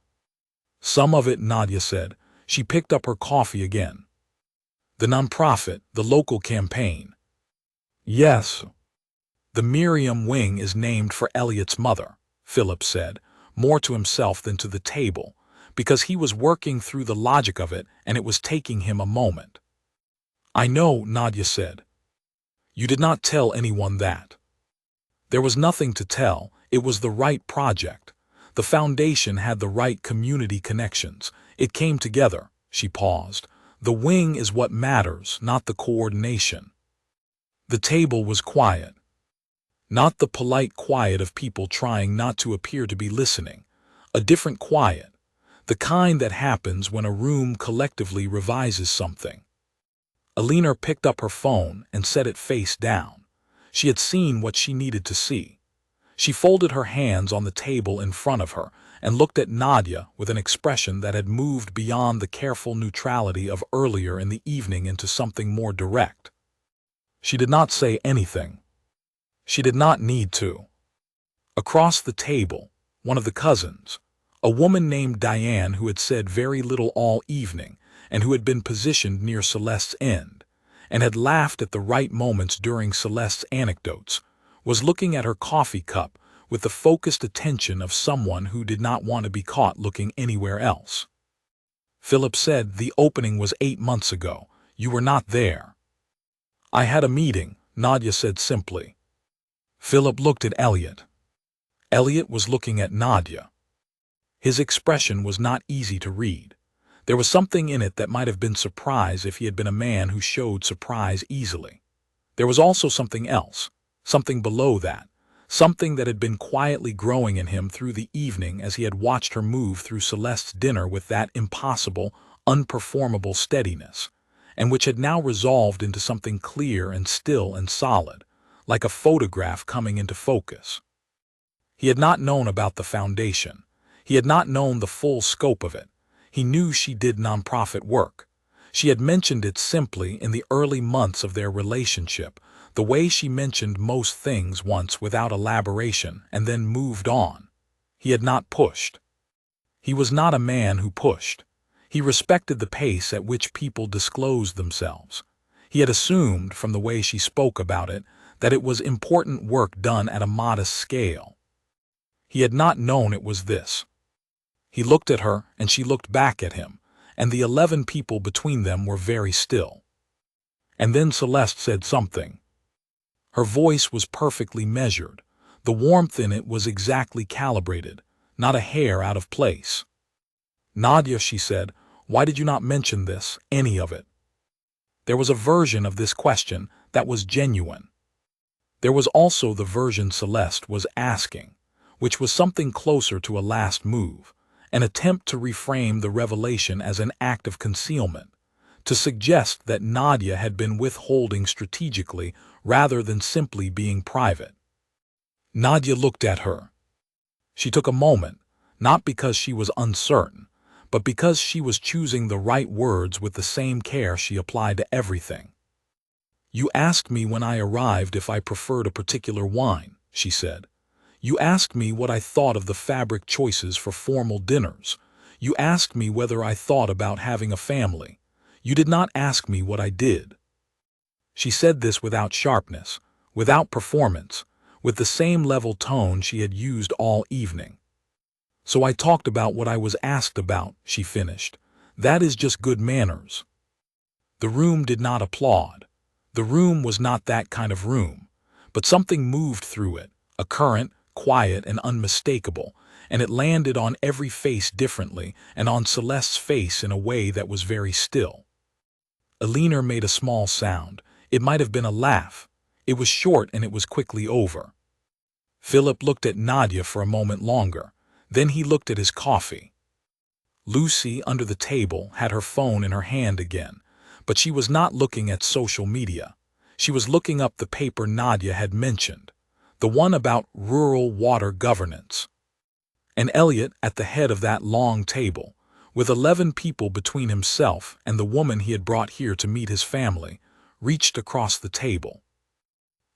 Some of it, Nadia said. She picked up her coffee again. The nonprofit, the local campaign. Yes. The Miriam wing is named for Elliot's mother, Philip said, more to himself than to the table, because he was working through the logic of it and it was taking him a moment. I know, Nadia said. You did not tell anyone that. There was nothing to tell. It was the right project. The foundation had the right community connections. It came together. She paused. The wing is what matters, not the coordination. The table was quiet. Not the polite quiet of people trying not to appear to be listening. A different quiet. The kind that happens when a room collectively revises something. Alina picked up her phone and set it face down. She had seen what she needed to see. She folded her hands on the table in front of her and looked at Nadia with an expression that had moved beyond the careful neutrality of earlier in the evening into something more direct. She did not say anything. She did not need to. Across the table, one of the cousins, a woman named Diane who had said very little all evening and who had been positioned near Celeste's end, and had laughed at the right moments during Celeste's anecdotes, was looking at her coffee cup with the focused attention of someone who did not want to be caught looking anywhere else. Philip said, "The opening was 8 months ago. You were not there." "I had a meeting," Nadia said simply. Philip looked at Elliot. Elliot was looking at Nadia. His expression was not easy to read. There was something in it that might have been surprise if he had been a man who showed surprise easily. There was also something else, something below that, something that had been quietly growing in him through the evening as he had watched her move through Celeste's dinner with that impossible, unperformable steadiness, and which had now resolved into something clear and still and solid, like a photograph coming into focus. He had not known about the foundation. He had not known the full scope of it. He knew she did nonprofit work. She had mentioned it simply in the early months of their relationship, the way she mentioned most things once without elaboration and then moved on. He had not pushed. He was not a man who pushed. He respected the pace at which people disclosed themselves. He had assumed, from the way she spoke about it, that it was important work done at a modest scale. He had not known it was this. He looked at her, and she looked back at him, and the 11 people between them were very still. And then Celeste said something. Her voice was perfectly measured. The warmth in it was exactly calibrated, not a hair out of place. "Nadia," she said, "why did you not mention this, any of it?" There was a version of this question that was genuine. There was also the version Celeste was asking, which was something closer to a last move, an attempt to reframe the revelation as an act of concealment, to suggest that Nadia had been withholding strategically rather than simply being private. Nadia looked at her. She took a moment, not because she was uncertain, but because she was choosing the right words with the same care she applied to everything. "You asked me when I arrived if I preferred a particular wine," she said. "You asked me what I thought of the fabric choices for formal dinners. You asked me whether I thought about having a family. You did not ask me what I did." She said this without sharpness, without performance, with the same level tone she had used all evening. "So I talked about what I was asked about," she finished. "That is just good manners." The room did not applaud. The room was not that kind of room, but something moved through it, a current, quiet and unmistakable, and it landed on every face differently and on Celeste's face in a way that was very still. Elena made a small sound. It might have been a laugh. It was short and it was quickly over. Philip looked at Nadia for a moment longer. Then he looked at his coffee. Lucy, under the table, had her phone in her hand again, but she was not looking at social media. She was looking up the paper Nadia had mentioned, the one about rural water governance. And Elliot, at the head of that long table, with 11 people between himself and the woman he had brought here to meet his family, reached across the table.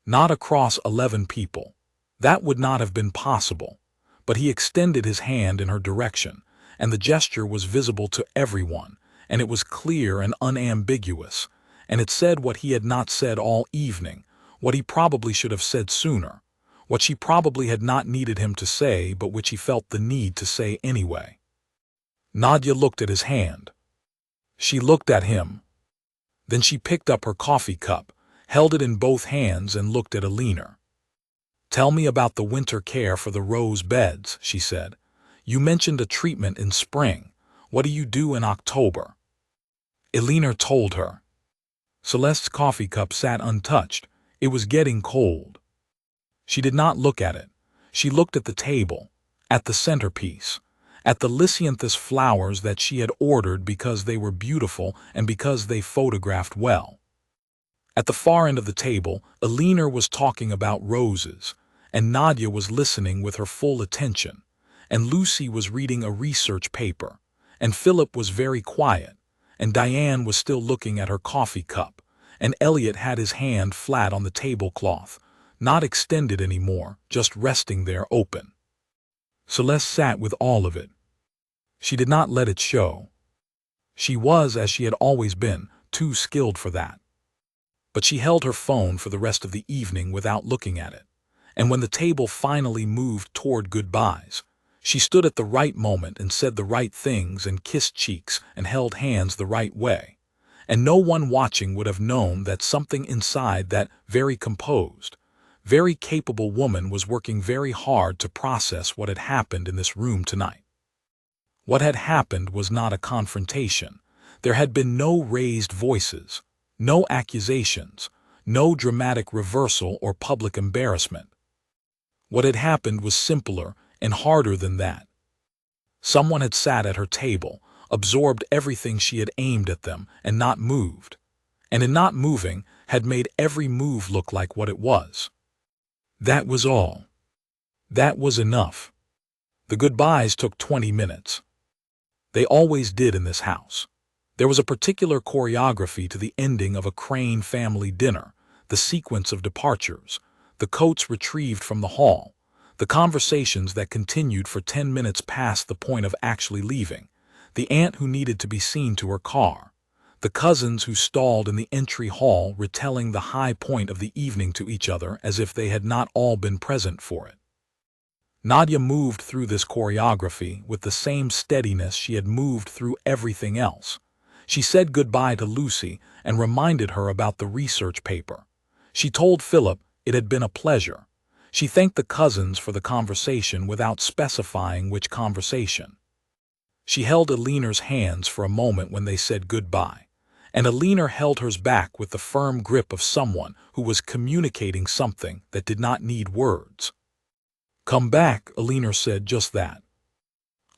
Not across 11 people. That would not have been possible. But he extended his hand in her direction, and the gesture was visible to everyone, and it was clear and unambiguous, and it said what he had not said all evening, what he probably should have said sooner, what she probably had not needed him to say but which he felt the need to say anyway. Nadia looked at his hand. She looked at him. Then she picked up her coffee cup, held it in both hands and looked at Elena. "Tell me about the winter care for the rose beds," she said. "You mentioned a treatment in spring. What do you do in October?" Elena told her. Celeste's coffee cup sat untouched. It was getting cold. She did not look at it. She looked at the table, at the centerpiece, at the lisianthus flowers that she had ordered because they were beautiful and because they photographed well. At the far end of the table, Elena was talking about roses, and Nadia was listening with her full attention, and Lucy was reading a research paper, and Philip was very quiet, and Diane was still looking at her coffee cup, and Elliot had his hand flat on the tablecloth, not extended anymore, just resting there open. Celeste sat with all of it. She did not let it show. She was, as she had always been, too skilled for that. But she held her phone for the rest of the evening without looking at it, and when the table finally moved toward goodbyes, She stood at the right moment and said the right things and kissed cheeks and held hands the right way. And no one watching would have known that something inside that very composed, very capable woman was working very hard to process what had happened in this room tonight. What had happened was not a confrontation. There had been no raised voices, no accusations, no dramatic reversal or public embarrassment. What had happened was simpler and harder than that. Someone had sat at her table, absorbed everything she had aimed at them, and not moved. And in not moving, had made every move look like what it was. That was all. That was enough. The goodbyes took 20 minutes. They always did in this house. There was a particular choreography to the ending of a Crane family dinner, the sequence of departures, the coats retrieved from the hall, the conversations that continued for 10 minutes past the point of actually leaving, the aunt who needed to be seen to her car, the cousins who stalled in the entry hall retelling the high point of the evening to each other as if they had not all been present for it. Nadia moved through this choreography with the same steadiness she had moved through everything else. She said goodbye to Lucy and reminded her about the research paper. She told Philip it had been a pleasure. She thanked the cousins for the conversation without specifying which conversation. She held Elinor's hands for a moment when they said goodbye, and Elinor held hers back with the firm grip of someone who was communicating something that did not need words. "Come back," Elinor said just that.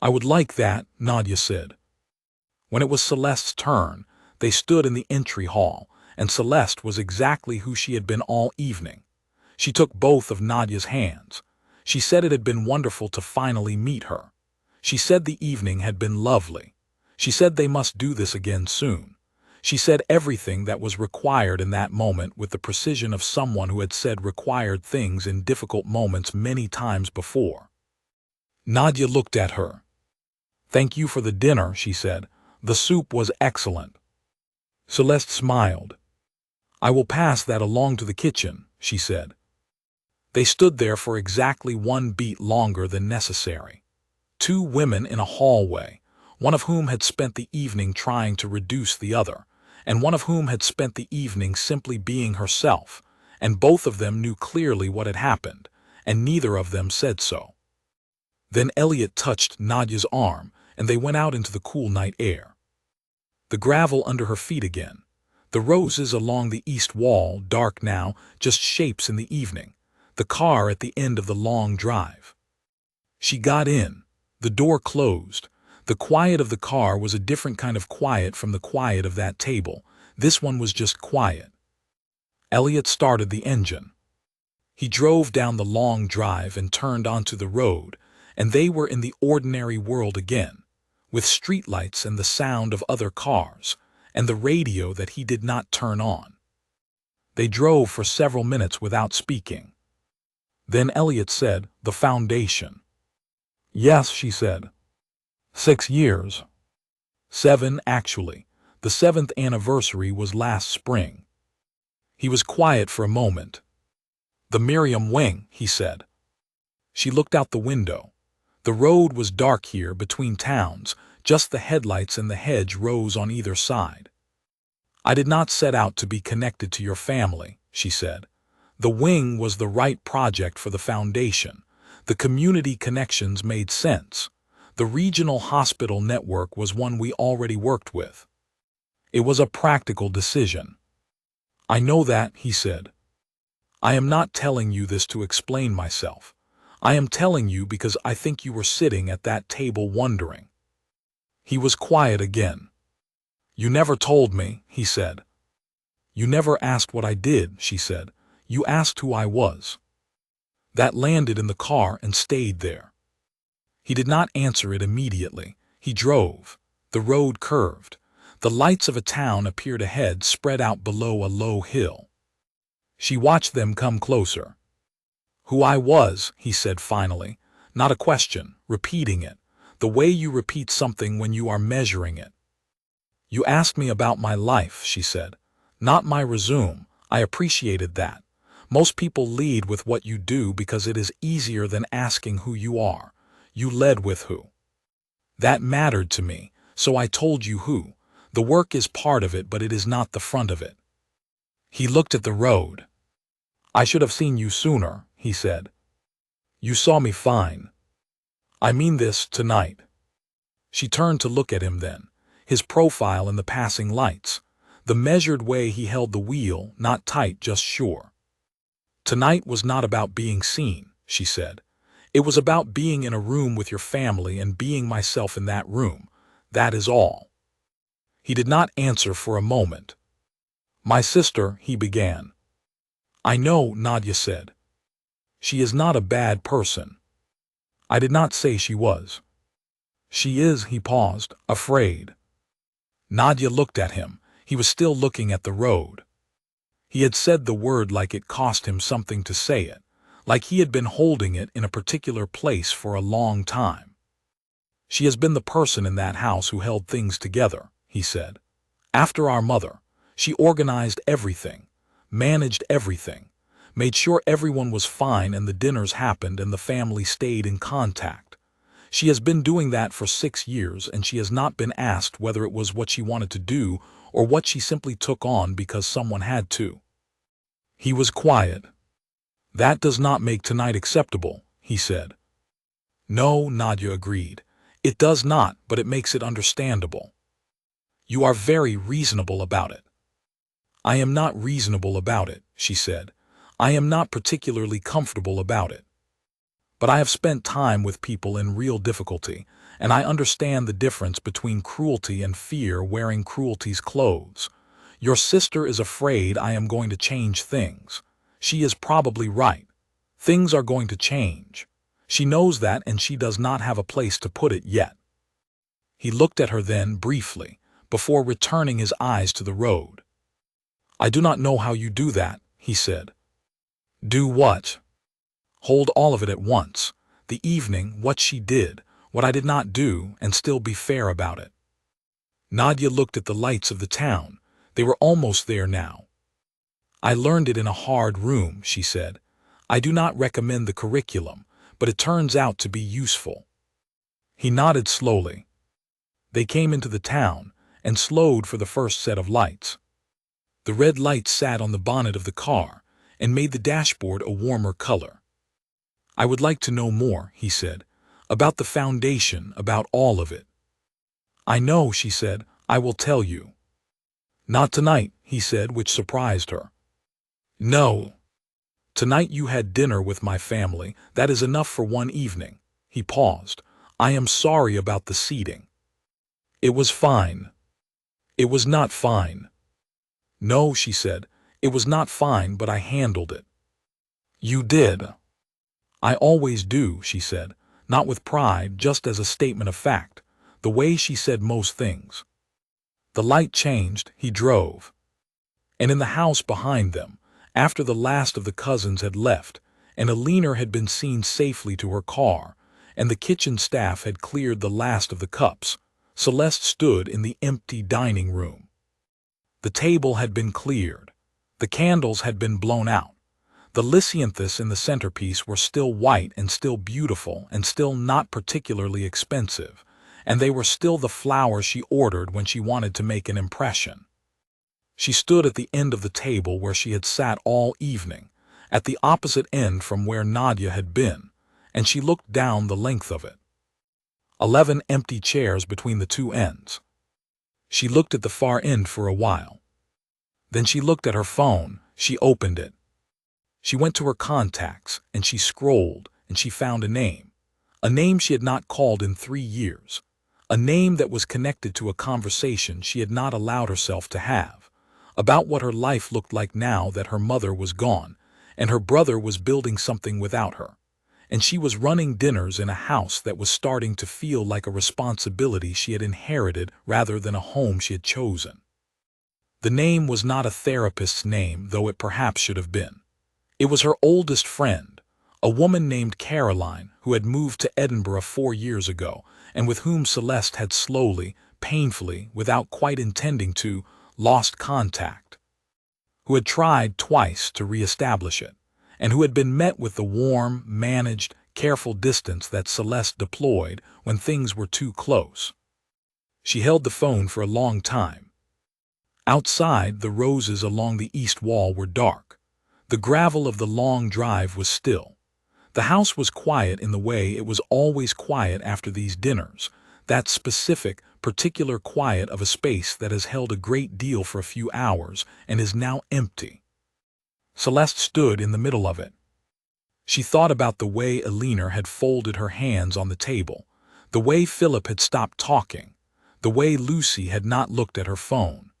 "I would like that," Nadia said. When it was Celeste's turn, they stood in the entry hall, and Celeste was exactly who she had been all evening. She took both of Nadia's hands. She said it had been wonderful to finally meet her. She said the evening had been lovely. She said they must do this again soon. She said everything that was required in that moment with the precision of someone who had said required things in difficult moments many times before. Nadia looked at her. "Thank you for the dinner," she said. "The soup was excellent." Celeste smiled. "I will pass that along to the kitchen," she said. They stood there for exactly 1 beat longer than necessary. 2 women in a hallway, one of whom had spent the evening trying to reduce the other, and one of whom had spent the evening simply being herself, and both of them knew clearly what had happened, and neither of them said so. Then Elliot touched Nadia's arm, and they went out into the cool night air. The gravel under her feet again, the roses along the east wall, dark now, just shapes in the evening, the car at the end of the long drive. She got in. The door closed. The quiet of the car was a different kind of quiet from the quiet of that table. This one was just quiet. Elliot started the engine. He drove down the long drive and turned onto the road, and they were in the ordinary world again, with streetlights and the sound of other cars, and the radio that he did not turn on. They drove for several minutes without speaking. Then Elliot said, "The foundation." "Yes," she said. 6 years. 7, actually. The 7th anniversary was last spring. He was quiet for a moment. "The Miriam wing," he said. She looked out the window. The road was dark here between towns, just the headlights and the hedge rose on either side. "I did not set out to be connected to your family," she said. "The wing was the right project for the foundation. The community connections made sense. The regional hospital network was one we already worked with. It was a practical decision." "I know that," he said. "I am not telling you this to explain myself. I am telling you because I think you were sitting at that table wondering." He was quiet again. "You never told me," he said. "You never asked what I did," she said. "You asked who I was." That landed in the car and stayed there. He did not answer it immediately. He drove. The road curved. The lights of a town appeared ahead, spread out below a low hill. She watched them come closer. "Who I was," he said finally. Not a question, repeating it, the way you repeat something when you are measuring it. "You asked me about my life," she said. "Not my resume. I appreciated that. Most people lead with what you do because it is easier than asking who you are. You led with who. That mattered to me, so I told you who. The work is part of it, but it is not the front of it. He looked at the road. I should have seen you sooner, he said. You saw me fine. I mean this tonight. She turned to look at him then, his profile in the passing lights, the measured way he held the wheel, not tight, just sure. Tonight was not about being seen, she said. It was about being in a room with your family and being myself in that room. That is all. He did not answer for a moment. My sister, he began. I know, Nadia said. She is not a bad person. I did not say she was. She is, he paused, afraid. Nadia looked at him. He was still looking at the road. He had said the word like it cost him something to say it, like he had been holding it in a particular place for a long time. She has been the person in that house who held things together, he said. After our mother, she organized everything, managed everything, made sure everyone was fine and the dinners happened and the family stayed in contact. She has been doing that for 6 years, and she has not been asked whether it was what she wanted to do or what she simply took on because someone had to. He was quiet. That does not make tonight acceptable, he said. No, Nadia agreed. It does not, but it makes it understandable. You are very reasonable about it. I am not reasonable about it, she said. I am not particularly comfortable about it. But I have spent time with people in real difficulty, and I understand the difference between cruelty and fear wearing cruelty's clothes. Your sister is afraid I am going to change things. She is probably right. Things are going to change. She knows that, and she does not have a place to put it yet. He looked at her then briefly, before returning his eyes to the road. I do not know how you do that, he said. Do what? Hold all of it at once, the evening, what she did, what I did not do, and still be fair about it. Nadia looked at the lights of the town. They were almost there now. I learned it in a hard room, she said. I do not recommend the curriculum, but it turns out to be useful. He nodded slowly. They came into the town and slowed for the first set of lights. The red light sat on the bonnet of the car and made the dashboard a warmer color. I would like to know more, he said, about the foundation, about all of it. I know, she said, I will tell you. Not tonight, he said, which surprised her. No. Tonight you had dinner with my family. That is enough for one evening. He paused. I am sorry about the seating. It was fine. It was not fine. No, she said, it was not fine, but I handled it. You did. I always do, she said, not with pride, just as a statement of fact, the way she said most things. The light changed, he drove. And in the house behind them, after the last of the cousins had left, and Alina had been seen safely to her car, and the kitchen staff had cleared the last of the cups, Celeste stood in the empty dining room. The table had been cleared. The candles had been blown out. The lisianthus in the centerpiece were still white and still beautiful and still not particularly expensive, and they were still the flowers she ordered when she wanted to make an impression. She stood at the end of the table where she had sat all evening, at the opposite end from where Nadia had been, and she looked down the length of it. 11 empty chairs between the two ends. She looked at the far end for a while. Then she looked at her phone. She opened it. She went to her contacts, and she scrolled, and she found a name she had not called in 3 years, a name that was connected to a conversation she had not allowed herself to have, about what her life looked like now that her mother was gone, and her brother was building something without her, and she was running dinners in a house that was starting to feel like a responsibility she had inherited rather than a home she had chosen. The name was not a therapist's name, though it perhaps should have been. It was her oldest friend, a woman named Caroline, who had moved to Edinburgh 4 years ago, and with whom Celeste had slowly, painfully, without quite intending to, lost contact, who had tried twice to re-establish it, and who had been met with the warm, managed, careful distance that Celeste deployed when things were too close. She held the phone for a long time. Outside, the roses along the east wall were dark. The gravel of the long drive was still. The house was quiet in the way it was always quiet after these dinners, that specific, particular quiet of a space that has held a great deal for a few hours and is now empty. Celeste stood in the middle of it. She thought about the way Eleanor had folded her hands on the table, the way Philip had stopped talking, the way Lucy had not looked at her phone,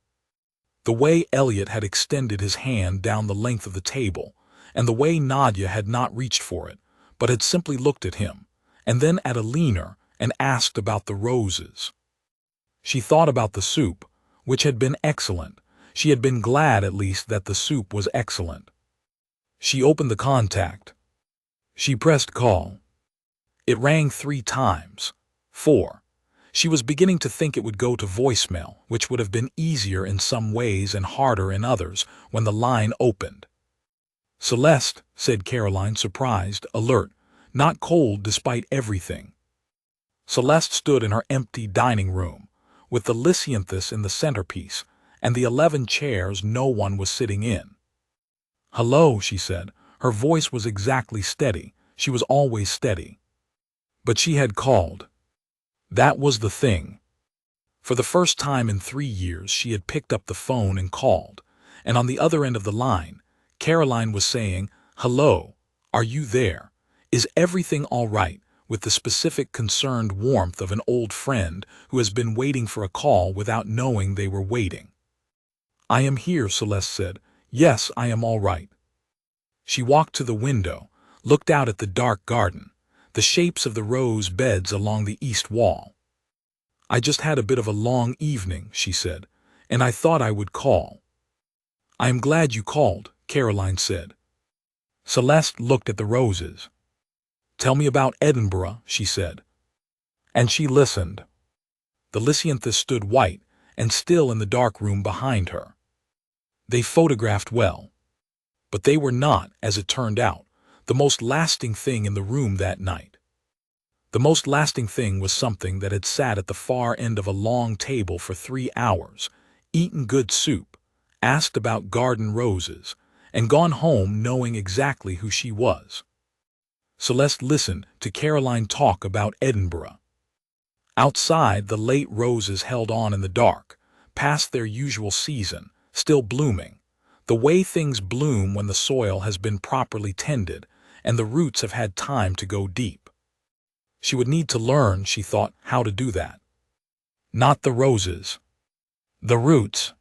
the way Elliot had extended his hand down the length of the table, and the way Nadia had not reached for it, but had simply looked at him, and then at Eleanor, and asked about the roses. She thought about the soup, which had been excellent. She had been glad at least that the soup was excellent. She opened the contact. She pressed call. It rang 3 times. 4. She was beginning to think it would go to voicemail, which would have been easier in some ways and harder in others, when the line opened. "Celeste," said Caroline, surprised, alert, not cold despite everything. Celeste stood in her empty dining room, with the lisianthus in the centerpiece, and the 11 chairs no one was sitting in. "Hello," she said. Her voice was exactly steady. She was always steady. But she had called. That was the thing. For the first time in 3 years she had picked up the phone and called, and on the other end of the line, Caroline was saying, "Hello, are you there? Is everything all right?" with the specific concerned warmth of an old friend who has been waiting for a call without knowing they were waiting. "I am here," Celeste said. "Yes, I am all right." She walked to the window, looked out at the dark garden, the shapes of the rose beds along the east wall. "I just had a bit of a long evening," she said, "and I thought I would call." "I am glad you called," Caroline said. Celeste looked at the roses. "Tell me about Edinburgh," she said. And she listened. The lisianthus stood white and still in the dark room behind her. They photographed well. But they were not, as it turned out, the most lasting thing in the room that night. The most lasting thing was something that had sat at the far end of a long table for 3 hours, eaten good soup, asked about garden roses, and gone home knowing exactly who she was. Celeste listened to Caroline talk about Edinburgh. Outside, the late roses held on in the dark, past their usual season, still blooming, the way things bloom when the soil has been properly tended and the roots have had time to go deep. She would need to learn, she thought, how to do that. Not the roses. The roots.